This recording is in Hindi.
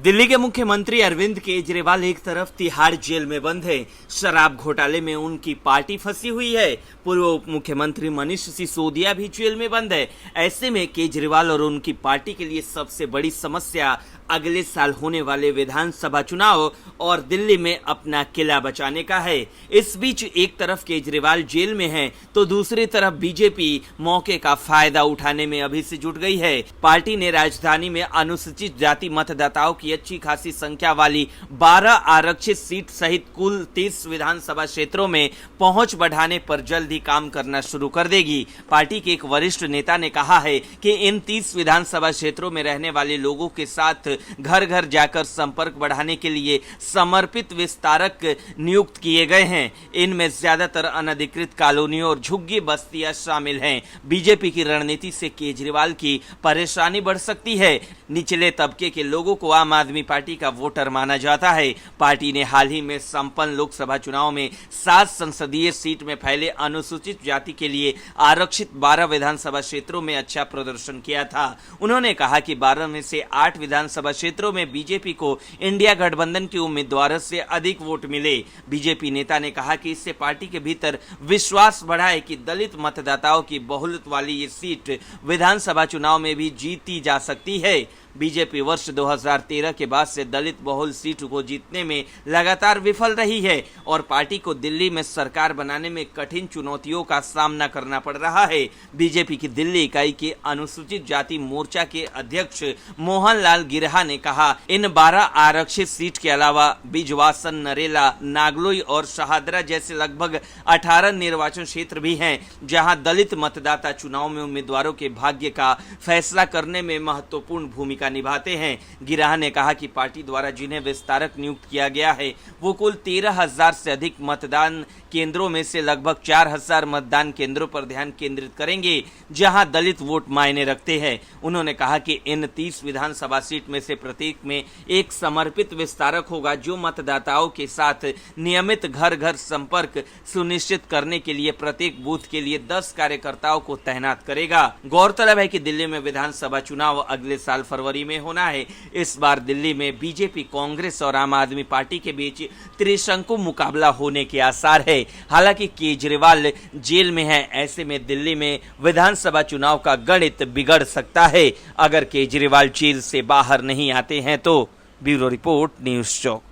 दिल्ली के मुख्यमंत्री अरविंद केजरीवाल एक तरफ तिहाड़ जेल में बंद है। शराब घोटाले में उनकी पार्टी फंसी हुई है। पूर्व उप मुख्यमंत्री मनीष सिसोदिया भी जेल में बंद है। ऐसे में केजरीवाल और उनकी पार्टी के लिए सबसे बड़ी समस्या अगले साल होने वाले विधानसभा चुनाव और दिल्ली में अपना किला बचाने का है। इस बीच एक तरफ केजरीवाल जेल में है तो दूसरी तरफ बीजेपी मौके का फायदा उठाने में अभी से जुट गई है। पार्टी ने राजधानी में अनुसूचित जाति मतदाताओं की अच्छी खासी संख्या वाली 12 आरक्षित सीट सहित कुल 30 विधानसभा क्षेत्रों में पहुंच बढ़ाने पर जल्द ही काम करना शुरू कर देगी। पार्टी के एक वरिष्ठ नेता ने कहा है कि इन 30 विधानसभा क्षेत्रों में रहने वाले लोगों के साथ घर घर जाकर संपर्क बढ़ाने के लिए समर्पित विस्तारक नियुक्त किए गए हैं। इनमें ज्यादातर अनधिकृत कॉलोनियों और झुग्गी बस्तियां शामिल हैं। बीजेपी की रणनीति से केजरीवाल की परेशानी बढ़ सकती है। निचले तबके के लोगों को आम आदमी पार्टी का वोटर माना जाता है। पार्टी ने हाल ही में संपन्न लोकसभा चुनाव में 7 संसदीय सीट में फैले अनुसूचित जाति के लिए आरक्षित 12 विधानसभा क्षेत्रों में अच्छा प्रदर्शन किया था। उन्होंने कहा कि 12 में से 8 विधानसभा क्षेत्रों में बीजेपी को इंडिया गठबंधन के उम्मीदवारों से अधिक वोट मिले। बीजेपी नेता ने कहा कि इससे पार्टी के भीतर विश्वास बढ़ा है कि दलित मतदाताओं की बहुलत वाली ये सीट विधानसभा चुनाव में भी जीती जा सकती है। बीजेपी वर्ष 2013 के बाद से दलित बहुल सीट को जीतने में लगातार विफल रही है और पार्टी को दिल्ली में सरकार बनाने में कठिन चुनौतियों का सामना करना पड़ रहा है। बीजेपी की दिल्ली इकाई के अनुसूचित जाति मोर्चा के अध्यक्ष मोहनलाल गिरहा ने कहा, इन 12 आरक्षित सीट के अलावा बिजवासन, नरेला, नागलोई और शहादरा जैसे लगभग 18 निर्वाचन क्षेत्र भी हैं, जहां दलित मतदाता चुनाव में उम्मीदवारों के भाग्य का फैसला करने में महत्वपूर्ण भूमिका निभाते हैं। गिरहा ने कहा कि पार्टी द्वारा जिन्हें विस्तारक नियुक्त किया गया है वो कुल 13,000 से अधिक मतदान केंद्रों में से लगभग 4,000 मतदान केंद्रों पर ध्यान केंद्रित करेंगे जहां दलित वोट मायने रखते हैं। उन्होंने कहा कि इन 30 विधानसभा सीट में से प्रत्येक में एक समर्पित विस्तारक होगा जो मतदाताओं के साथ नियमित घर घर संपर्क सुनिश्चित करने के लिए प्रत्येक बूथ के लिए 10 कार्यकर्ताओं को तैनात करेगा। गौरतलब है कि दिल्ली में विधानसभा चुनाव अगले साल फरवरी में होना है। इस बार दिल्ली में बीजेपी, कांग्रेस और आम आदमी पार्टी के बीच त्रिशंकु मुकाबला होने के आसार है। हालांकि केजरीवाल जेल में है, ऐसे में दिल्ली में विधानसभा चुनाव का गणित बिगड़ सकता है अगर केजरीवाल जेल से बाहर नहीं आते हैं तो। ब्यूरो रिपोर्ट, न्यूज़ चौक।